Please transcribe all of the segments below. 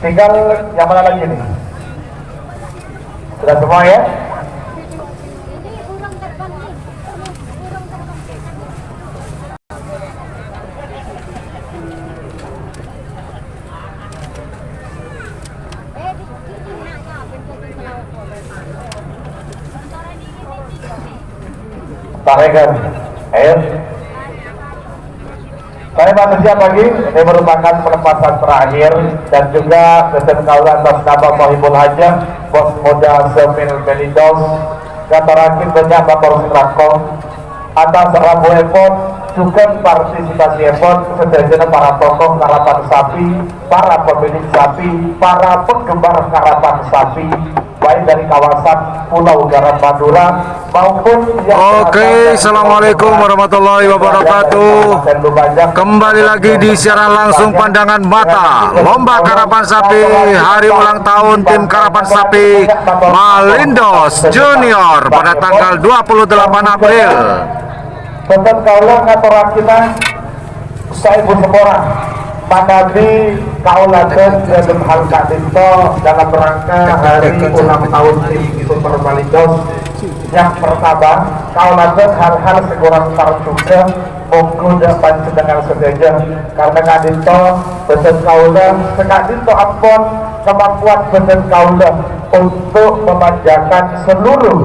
Tinggal yang mana lagi nih? Sudah semua ya? Tarekan, ayo. Saya manusia pagi, ini merupakan penempatan terakhir dan juga Presiden Kaula atas nama Mohibul Hajah, Bos Muda Semil Belidos, Gatarakin banyak Bapak Sirako, atas Rabu Epon, juga partisipasi Epon, sederhana para tokoh karapan sapi, para pemilik sapi, para penggemar karapan sapi, baik dari kawasan Pulau Garam Madura maupun Oke, assalamualaikum warahmatullahi wabarakatuh. Kembali lagi di siaran langsung pandangan mata lomba karapan sapi hari ulang tahun tim karapan sapi Malindos Junior pada tanggal 28 April. Betul kaulah ngatorak kita saya ibu semora Manabi kaulakan dan hal kadinto dalam rangka hari ulang tahun tim Super Malindos. Yang pertama, kaulakan hal-hal sekurang juga monggo dapat sedangkan sedaja karena kadinto betul kaulah sekadinto ampun kemampuan betul kaulah untuk memanjakan seluruh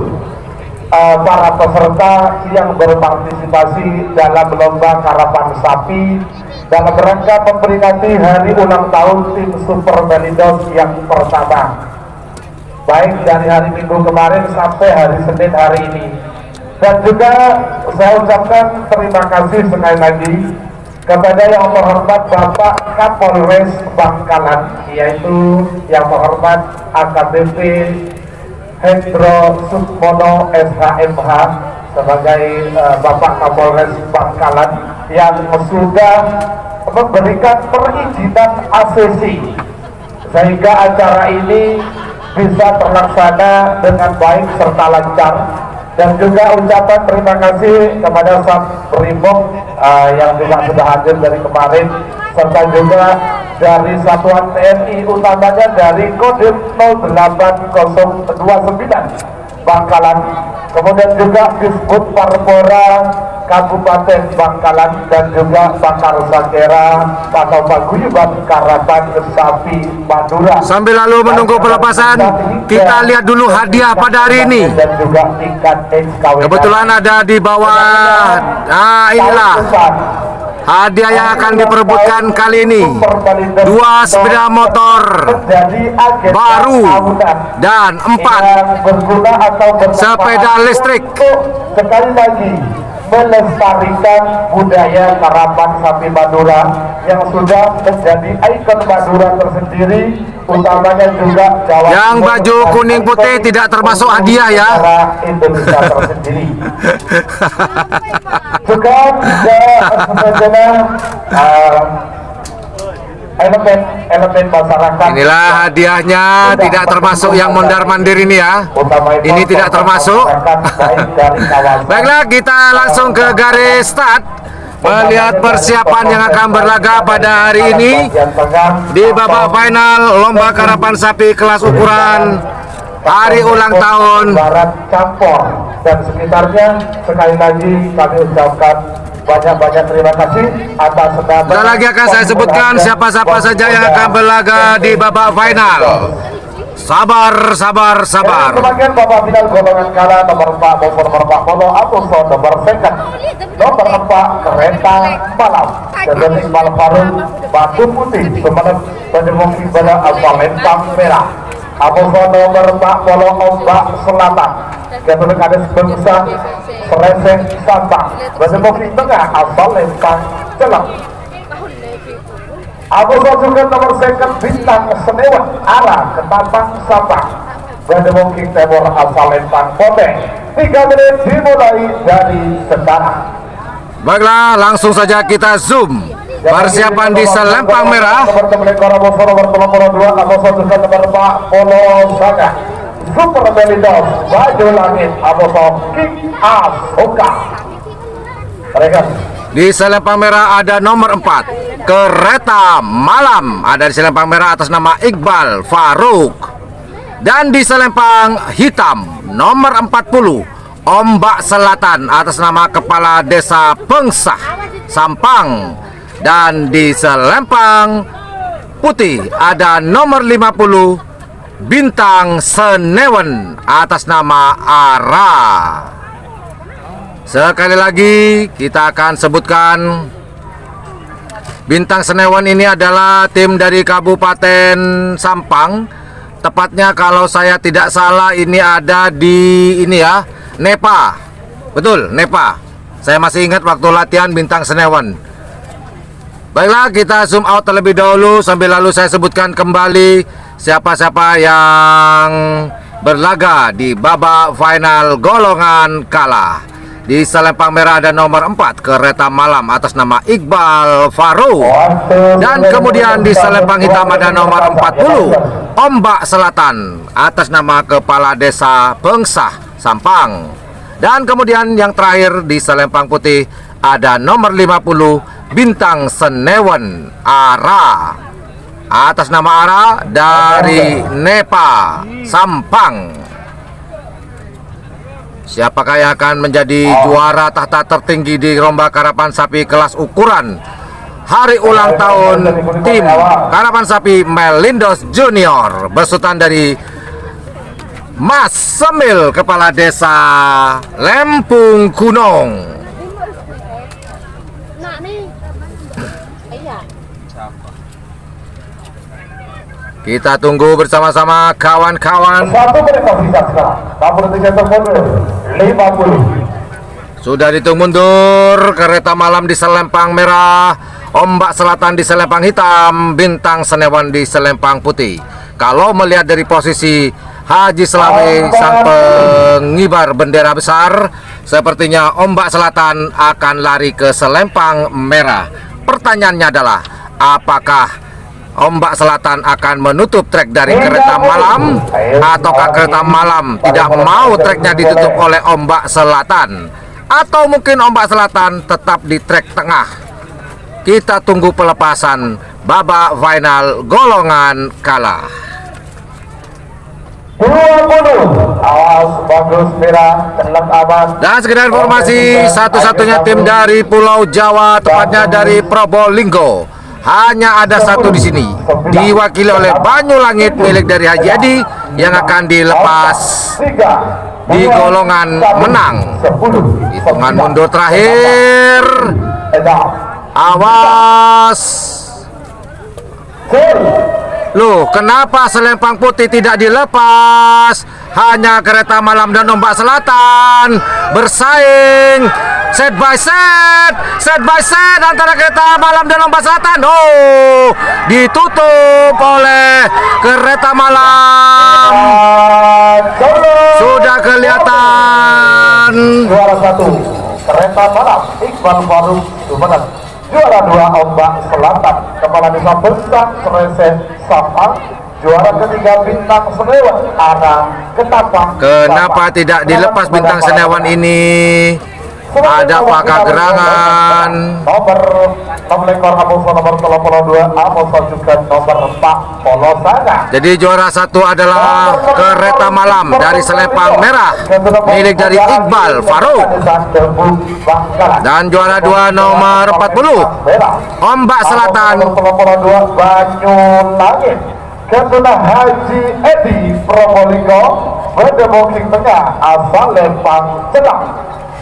para peserta yang berpartisipasi dalam lomba karapan sapi dalam rangka memperingati hari ulang tahun tim Super Malindos yang pertama, baik dari hari Minggu kemarin sampai hari Senin hari ini. Dan juga saya ucapkan terima kasih sekali lagi kepada yang terhormat Bapak Kapolres Bangkalan, yaitu yang terhormat AKBP Hendro Sukmono SHMH sebagai Bapak Kapolres Bangkalan yang sudah memberikan perizinan ACC sehingga acara ini bisa terlaksana dengan baik serta lancar. Dan juga ucapan terima kasih kepada Sam Brimob yang juga sudah hadir dari kemarin, serta juga dari Satuan TNI utamanya dari Kodim 0829 Bangkalan, kemudian juga Disbud Parpora Kabupaten Bangkalan dan juga Bakar Sakera atau Paguyuban Karapan Sapi Madura. Sambil lalu menunggu pelepasan, kita lihat dulu hadiah pada hari ini. Dan juga tingkat SKW. Kebetulan ada di bawah. Nah, inilah hadiah yang akan diperebutkan kali ini. 2 sepeda motor baru dan 4 sepeda listrik. Sekali lagi melestarikan budaya karapan sapi Madura yang sudah menjadi ikon Madura tersendiri, utamanya juga Jawa yang baju kuning putih tidak termasuk hadiah ya. Indonesia tersendiri. Juga elemen masyarakat. Inilah hadiahnya, tidak termasuk yang mondar-mandir ini ya. Ini tidak termasuk. Baiklah, kita langsung ke garis start melihat persiapan yang akan berlaga pada hari ini di babak final lomba karapan sapi kelas ukuran hari ulang tahun Barat Campur dan sekitarnya. Sekali lagi kami ucapkan banyak-banyak terima kasih atas nama. Sebentar lagi akan saya sebutkan siapa-siapa saja yang akan berlaga di babak final. Sabar, sabar, sabar. Kemudian babak final golongan kala nomor 4 maupun nomor 4 polo atau nomor second nomor 4 kereta malam dan Iqbal Faruk Batu Putih Semarang Penyembuh pada asal Lempang Merah. Aposo nomor 4 polo ombak selatan Ketua Kades Bangsa Sereseng Sabang Penyembuh tengah asal Lempang Celak. Aposo juga nomor second bintang Senewan arah ke Tampang Sabang Penyembuh Timur asal Lempang Poteng. 3 menit dimulai dari sekarang. Baiklah, langsung saja kita zoom persiapan di Selempang Merah. Super Malindos Baju Langit Aboso King Asuka. Mereka Di selempang merah ada nomor 4 Kereta Malam, ada di selempang merah atas nama Iqbal Faruk. Dan di selempang hitam nomor 40 Ombak Selatan atas nama Kepala Desa Pengsah Sampang. Dan di selempang putih ada nomor 50 Bintang Senewen atas nama Ara. Sekali lagi kita akan sebutkan, Bintang Senewen ini adalah tim dari Kabupaten Sampang. Tepatnya kalau saya tidak salah ini ada di Nepa. Betul, Nepa. Saya masih ingat waktu latihan Bintang Senewen. Baiklah, kita zoom out terlebih dahulu sambil lalu saya sebutkan kembali siapa-siapa yang berlaga di babak final golongan kalah. Di selempang merah ada nomor 4 Kereta Malam atas nama Iqbal Faruk. Dan kemudian di selempang hitam ada nomor 40 Ombak Selatan atas nama Kepala Desa Pengsah Sampang. Dan kemudian yang terakhir di selempang putih ada nomor 50 Bintang Senewen Ara atas nama Ara dari Nepa Sampang. Siapakah yang akan menjadi juara tahta tertinggi di lomba karapan sapi kelas ukuran hari ulang tahun tim karapan sapi Melindos Junior besutan dari Mas Semil, Kepala Desa Lempung Gunung. Nah nih, iya. Kita tunggu bersama-sama kawan-kawan. Satu menit tersisa sekarang. 43 termundur 50. Sudah dihitung mundur. Kereta Malam di selempang merah, Ombak Selatan di selempang hitam, Bintang Senewen di selempang putih. Kalau melihat dari posisi Haji Selami sang pengibar bendera besar, sepertinya Ombak Selatan akan lari ke selempang merah. Pertanyaannya adalah, apakah Ombak Selatan akan menutup trek dari Kereta Malam, ataukah Kereta Malam tidak mau treknya ditutup oleh Ombak Selatan, atau mungkin Ombak Selatan tetap di trek tengah? Kita tunggu pelepasan babak final golongan kalah. 20. Awas bagus merah, telak aman. Dan sekedar informasi, satu-satunya tim dari Pulau Jawa, tepatnya dari Probolinggo, hanya ada satu di sini, diwakili oleh Banyu Langit milik dari Haji Adi yang akan dilepas di golongan menang. Hitungan mundur terakhir. Awas. Loh, kenapa selempang putih tidak dilepas? Hanya Kereta Malam dan Ombak Selatan bersaing set by set antara Kereta Malam dan Ombak Selatan. Oh, ditutup oleh Kereta Malam. Sudah kelihatan. Juara 1 Kereta Malam Iqbal Faruk Sumeneb. Juara 2 Ombak Selatan Kepala Desa Pengsah Sampang. Juara ketiga Bintang Senewen Ara Ketapang. Kenapa tidak dilepas Bintang Senewen ini? Ada apakah gerangan? Nomor ekor Amoso nomor 32 Amoso juga nomor 4 Polosana. Jadi juara 1 adalah Kereta Malam dari selempang merah milik dari Iqbal Faruk. Dan juara 2 nomor 40 Ombak Selatan nomor 32 Banyu Langit. Ketua Haji Edi Probolinggo berdemoking tengah asal Lempang Celang.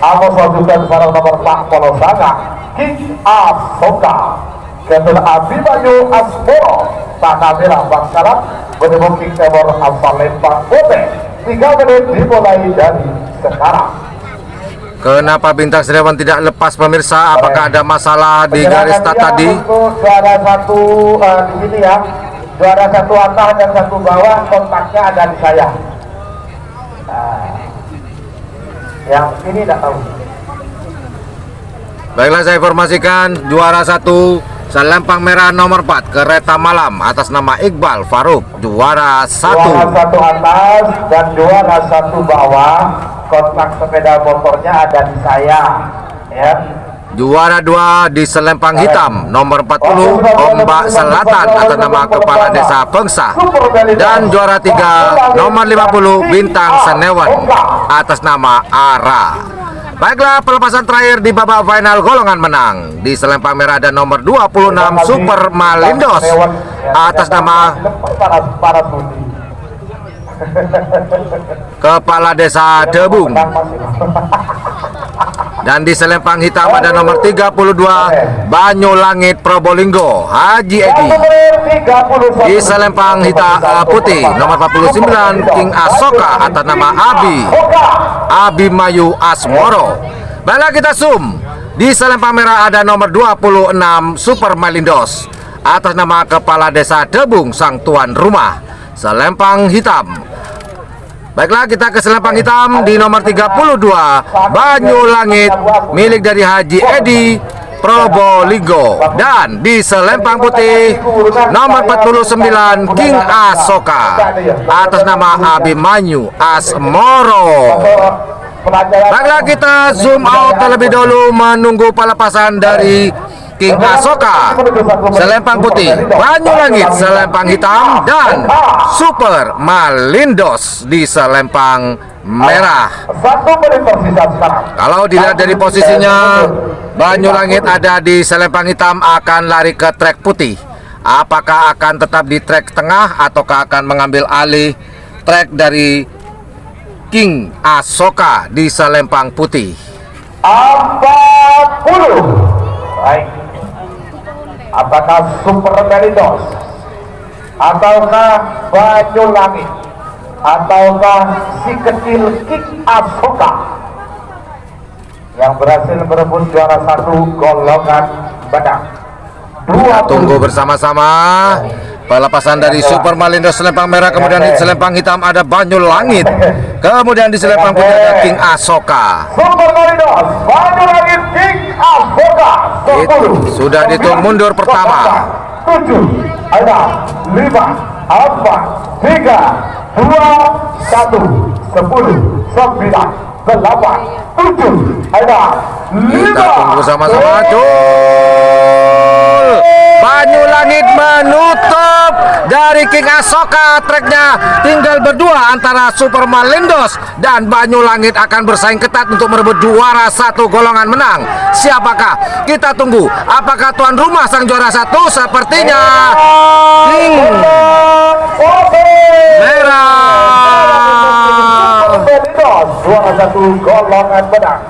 Amoso juga sekarang nomor 4 Polosana King Asoka. Ketua Abimanyu Asmoro Tanah Merah Bangkalan berdemoking timur asal Lempang Bote. 3 menit dimulai dari sekarang. Kenapa Bintang Senewen tidak lepas pemirsa? Apakah ada masalah di garis start tadi? Juara 1 di sini ya. Juara 1 atas dan 1 bawah kontaknya ada di saya. Nah, yang ini tidak tahu. Baiklah, saya informasikan juara 1 selempang merah nomor 4 Kereta Malam atas nama Iqbal Faruk. Juara 1. Juara 1 atas dan juara 1 bawah kontak sepeda motornya ada di saya. Ya. Juara 2 di Selempang Hitam nomor 40 Ombak Selatan atas nama Kepala Desa Pengsa. Dan juara 3 nomor 50 Bintang Senewan atas nama Ara. Baiklah, pelepasan terakhir di babak final golongan menang di Selempang Merah dan nomor 26 Super Malindos atas nama Kepala Desa Debung. Dan di Selempang Hitam ada nomor 32 Banyulangit Probolinggo Haji Edi. Di Selempang Hitam Putih nomor 49 King Asoka atas nama Abi Mayu Asmoro. Baiklah, kita zoom. Di Selempang Merah ada nomor 26 Super Malindos atas nama Kepala Desa Debung sang tuan rumah. Selempang Hitam. Baiklah, kita ke Selempang Hitam di nomor 32 Banyulangit milik dari Haji Edi Probolinggo. Dan di Selempang Putih nomor 49 King Asoka atas nama Abimanyu Asmoro. Baiklah, kita zoom out terlebih dahulu menunggu pelepasan dari King Asoka, Selempang Putih, Banyulangit, Selempang Hitam, dan Super Malindos di Selempang Merah. Kalau dilihat dari posisinya, Banyulangit ada di Selempang Hitam akan lari ke trek putih. Apakah akan tetap di trek tengah ataukah akan mengambil alih trek dari King Asoka di Selempang Putih? 40. Baik. Apakah Super Malindos ataukah Banyulangit ataukah si kecil King Asoka yang berhasil merebut juara 1 golongan badak? Tunggu bersama-sama pelepasan dari Super Malindos Selempang Merah. Kemudian di Selempang Hitam ada Banyulangit. Kemudian di Selempang Putih ada King Asoka. Super Malindos, Banyulangit, King Asoka. Itu sudah dihitung mundur pertama. 7, ada 5, 4, 3, 2, 1, 10, 9, 8, 7, ada 5. Kita tunggu sama-sama. Jul Banyulangit menutup dari King Asoka. Treknya tinggal berdua antara Super Malindos dan Banyulangit akan bersaing ketat untuk merebut juara 1 golongan menang. Siapakah? Kita tunggu. Apakah tuan rumah sang juara 1? Sepertinya King Merah. Juara 1 golongan menang.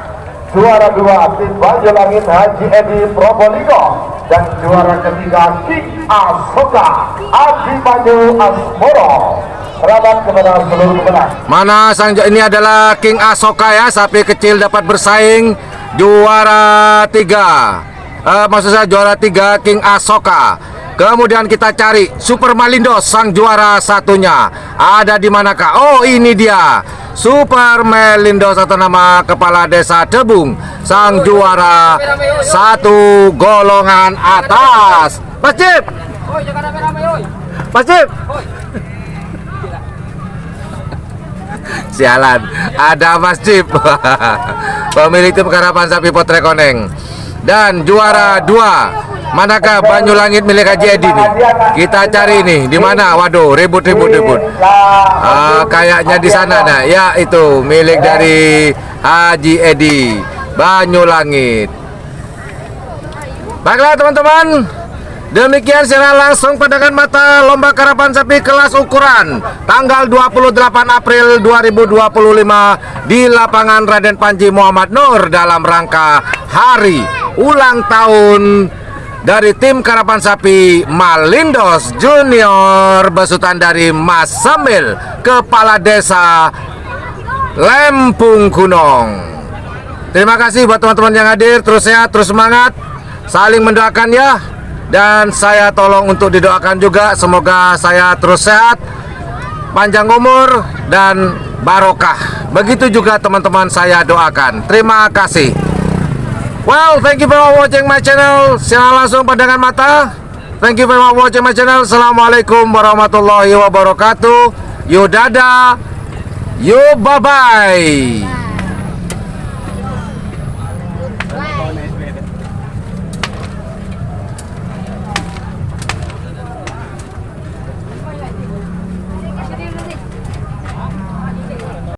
Juara 2 tim Banyulangit Haji Edi Probolinggo. Dan juara ketiga King Asoka Abimanyu Asmoro. Selamat kepada seluruh pemenang. Mana sang ini adalah King Asoka ya, sapi kecil dapat bersaing juara 3. Maksud saya juara 3 King Asoka. Kemudian kita cari Super Malindos sang juara satunya. Ada di manakah? Oh, ini dia. Super Malindos atau nama Kepala Desa Debung sang juara 1 golongan atas. Mas Cip. Mas Cip. Sialan, ada Mas Cip. Pemilik tim karapan sapi Potrek Koneng. Dan juara 2 manakah Banyulangit milik Haji Edi nih? Kita cari nih di mana? Waduh, ribut. Kayaknya di sana nah. Ya, itu milik dari Haji Edi Banyulangit. Baiklah teman-teman, demikian secara langsung pandangan mata lomba karapan sapi kelas ukuran tanggal 28 April 2025 di lapangan Raden Panji Muhammad Nur dalam rangka hari ulang tahun dari tim karapan sapi Malindos Junior besutan dari Mas Samil, Kepala Desa Lempung Gunung. Terima kasih buat teman-teman yang hadir. Terus sehat, terus semangat, saling mendoakan ya. Dan saya tolong untuk didoakan juga, semoga saya terus sehat, panjang umur dan barokah. Begitu juga teman-teman saya doakan. Terima kasih. Well, thank you for watching my channel. Secara langsung pandangan mata. Thank you for watching my channel. Assalamualaikum warahmatullahi wabarakatuh. Yo dadah. Yo bye bye.